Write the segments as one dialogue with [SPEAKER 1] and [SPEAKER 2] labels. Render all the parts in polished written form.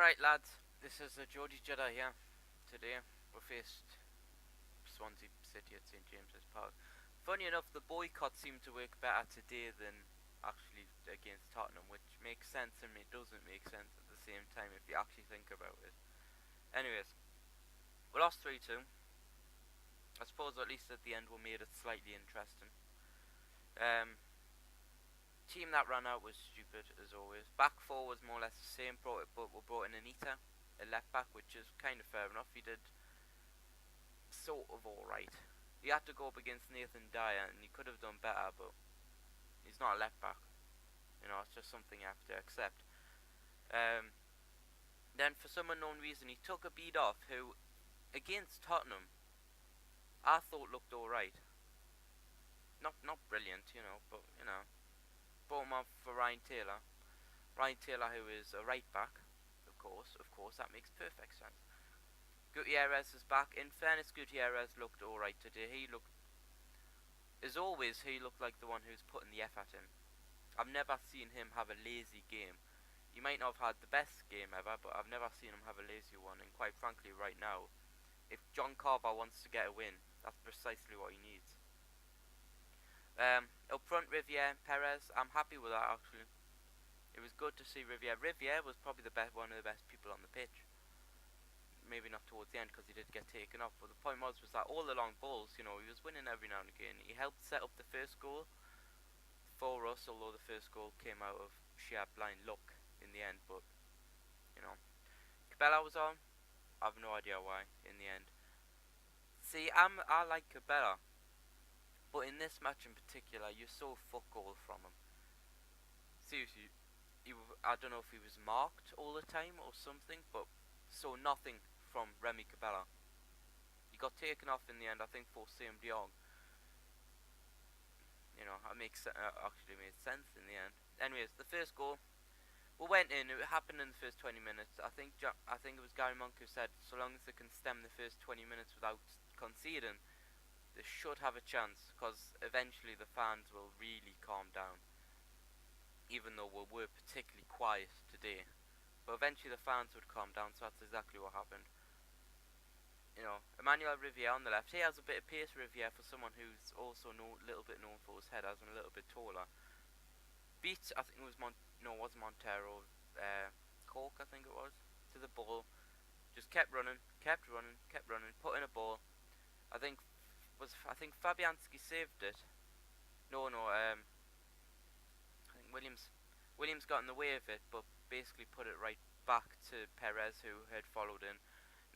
[SPEAKER 1] Alright lads, this is GeordieJedi here. Today we faced Swansea City at St James's Park. Funny enough, the boycott seemed to work better today than actually against Tottenham, which makes sense and it doesn't make sense at the same time if you actually think about it. Anyways, we lost 3-2. I suppose at least at the end we made it slightly interesting. Team that ran out was stupid as always. Back four was more or less the same, but we brought in Anita, a left back, which is kind of fair enough. He did sort of alright. He had to go up against Nathan Dyer, and he could have done better, but he's not a left back. You know, it's just something you have to accept. Then for some unknown reason, he took a beat off who, against Tottenham, I thought looked alright. Not brilliant, you know, but you know. Brought him off for Ryan Taylor. Ryan Taylor, who is a right back, of course, that makes perfect sense. Gutierrez is back. In fairness, Gutierrez looked alright today. He looked, as always, he looked like the one who's putting the effort in. I've never seen him have a lazy game. He might not have had the best game ever, but I've never seen him have a lazy one. And quite frankly, right now, if John Carver wants to get a win, that's precisely what he needs. Up front, Riviere, Perez. I'm happy with that actually. It was good to see Riviere. Riviere was probably one of the best people on the pitch. Maybe not towards the end because he did get taken off. But the point was that all the long balls, you know, he was winning every now and again. He helped set up the first goal for us, although the first goal came out of sheer blind luck in the end. But you know, Cabella was on. I have no idea why in the end. See, I like Cabella. But in this match in particular, you saw fuck all from him. Seriously, I don't know if he was marked all the time or something, but saw nothing from Remy Cabella. He got taken off in the end, I think, for Sam de Jong. You know, it actually made sense in the end. Anyways, the first goal, we went in. It happened in the first 20 minutes. I think it was Gary Monk who said, so long as they can stem the first 20 minutes without conceding, they should have a chance, because eventually the fans will really calm down. Even though we were particularly quiet today, but eventually the fans would calm down, so that's exactly what happened. You know, Emmanuel Riviere on the left. He has a bit of pace, Riviere, for someone who's also a little bit known for his headers and a little bit taller. Beat, I think it was wasn't Montero, Cork, I think it was, to the ball. Just kept running, put in a ball. I think Fabianski saved it. No, I think Williams got in the way of it, but basically put it right back to Perez, who had followed in.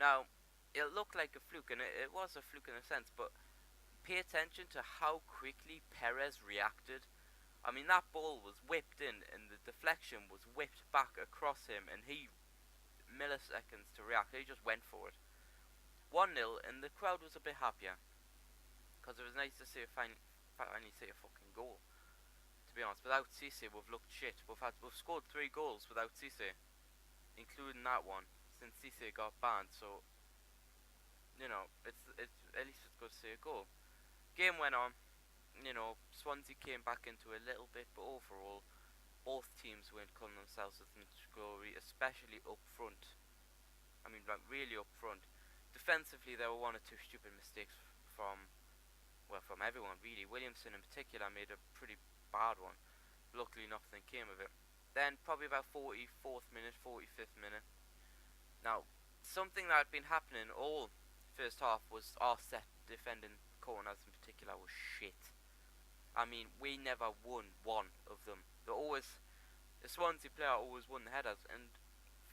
[SPEAKER 1] Now, it looked like a fluke, and it was a fluke in a sense, but pay attention to how quickly Perez reacted. I mean, that ball was whipped in, and the deflection was whipped back across him, and he, milliseconds to react, he just went for it. 1-0, and the crowd was a bit happier, because it was nice to see finally see a fucking goal. To be honest, without Cisse, we've looked shit. We've scored 3 goals without Cisse, including that one, since Cisse got banned. So, you know, it's at least it's good to see a goal. Game went on. You know, Swansea came back into a little bit, but overall, both teams weren't calling themselves with much glory, especially up front. I mean, like really up front. Defensively, there were 1 or 2 stupid mistakes from everyone really. Williamson in particular made a pretty bad one. Luckily, nothing came of it. Then probably about 44th minute, 45th minute. Now, something that had been happening all first half was our set defending corners in particular was shit. I mean, we never won one of them. The Swansea player always won the headers, and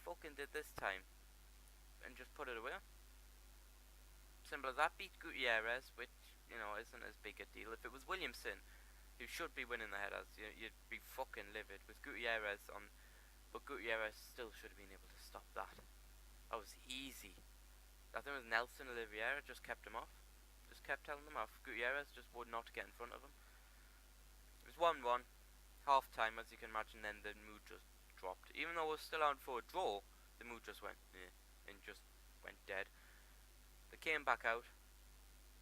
[SPEAKER 1] fucking did this time, and just put it away. Simple as that. Beat Gutierrez, which, you know, isn't as big a deal. If it was Williamson, who should be winning the headers, you'd be fucking livid with Gutierrez on, but Gutierrez still should have been able to stop that. That was easy. I think it was Nelson Oliveira just kept him off. Just kept telling him off. Gutierrez just would not get in front of him. It was 1-1. Half time, as you can imagine, then the mood just dropped. Even though we're still on for a draw, the mood just went and just went dead. They came back out.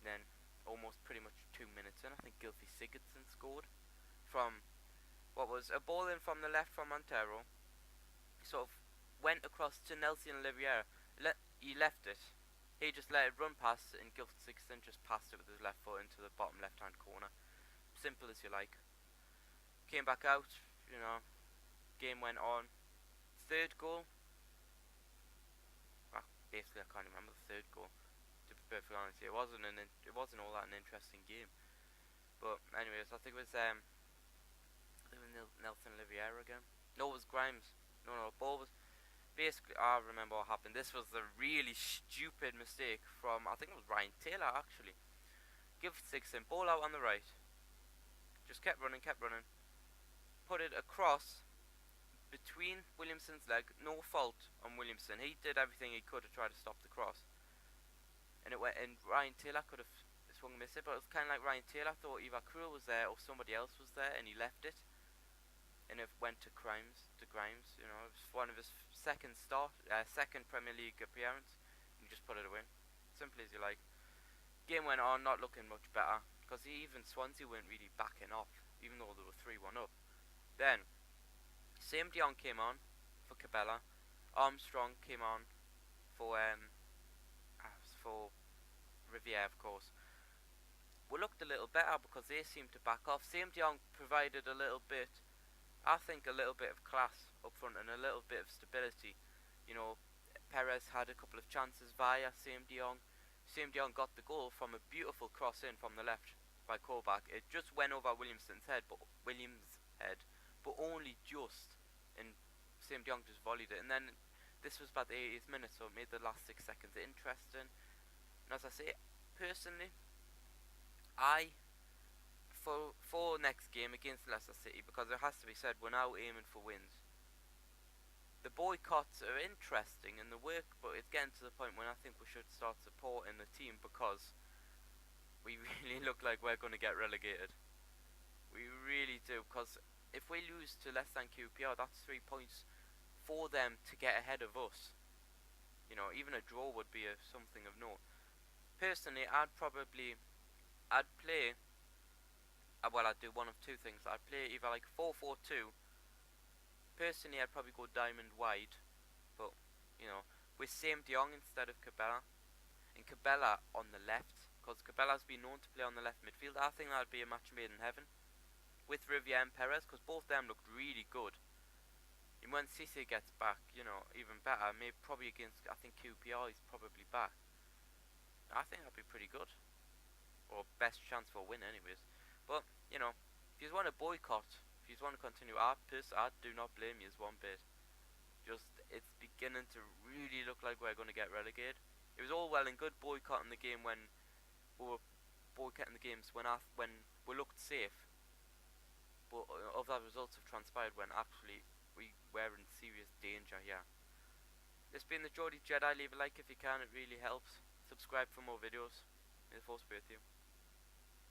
[SPEAKER 1] Then, almost pretty much 2 minutes in, I think Gylfi Sigurdsson scored from what was a ball in from the left from Montero. He sort of went across to Nelson Olivier. He left it. He just let it run past, and Guild Sixton just passed it with his left foot into the bottom left-hand corner. Simple as you like. Came back out, you know. Game went on. Third goal. Well, basically, I can't remember the third goal. To be perfectly honest, it wasn't all that an interesting game. But anyways, I think it was Nelson Olivier again. No, it was Grimes. No, ball was basically. I remember what happened. This was the really stupid mistake from, I think it was Ryan Taylor actually. Give Sixton ball out on the right. Just kept running. Put it across between Williamson's leg. No fault on Williamson. He did everything he could to try to stop the cross. And it went. And Ryan Taylor could have swung and missed it, but it was kind of like Ryan Taylor thought either Crew was there or somebody else was there, and he left it. And it went to Grimes. You know, it was one of his second Premier League appearance. And he just put it away. Simple as you like. Game went on, not looking much better, because even Swansea weren't really backing off, even though they were 3-1 up. Then, Sam Dion came on for Cabela. Armstrong came on for Riviere, of course. We looked a little better because they seemed to back off. Sam Dion provided a little bit, I think, a little bit of class up front and a little bit of stability. You know, Perez had a couple of chances via Sam Dion. Sam Dion got the goal from a beautiful cross in from the left by Colback. It just went over Williams' head, but only just. And Sam Dion just volleyed it. And then this was about the 80th minute, so it made the last 6 seconds interesting. And as I say, personally, for next game against Leicester City, because it has to be said, we're now aiming for wins. The boycotts are interesting and the work, but it's getting to the point when I think we should start supporting the team, because we really look like we're going to get relegated. We really do, because if we lose to less than QPR, that's 3 points for them to get ahead of us. You know, even a draw would be something of note. Personally, I'd do one of two things. I'd play either like 4-4-2. Personally, I'd probably go diamond wide, but you know, with Sam Dion instead of Cabela, and Cabela on the left, because Cabela's been known to play on the left midfield. I think that'd be a match made in heaven with Riviere and Perez, because both them looked really good. And when Cisse gets back, you know, even better. Maybe probably against, I think QPR is probably back. I think that'd be pretty good, or best chance for a win, anyways. But you know, if you want to boycott, if you want to continue, I do not blame you one bit. Just, it's beginning to really look like we're going to get relegated. It was all well and good boycotting the game when we were boycotting the games when we looked safe, but other results have transpired when actually we were in serious danger here. This has been the GeordieJedi. Leave a like if you can, it really helps. Subscribe for more videos. May the force be with you.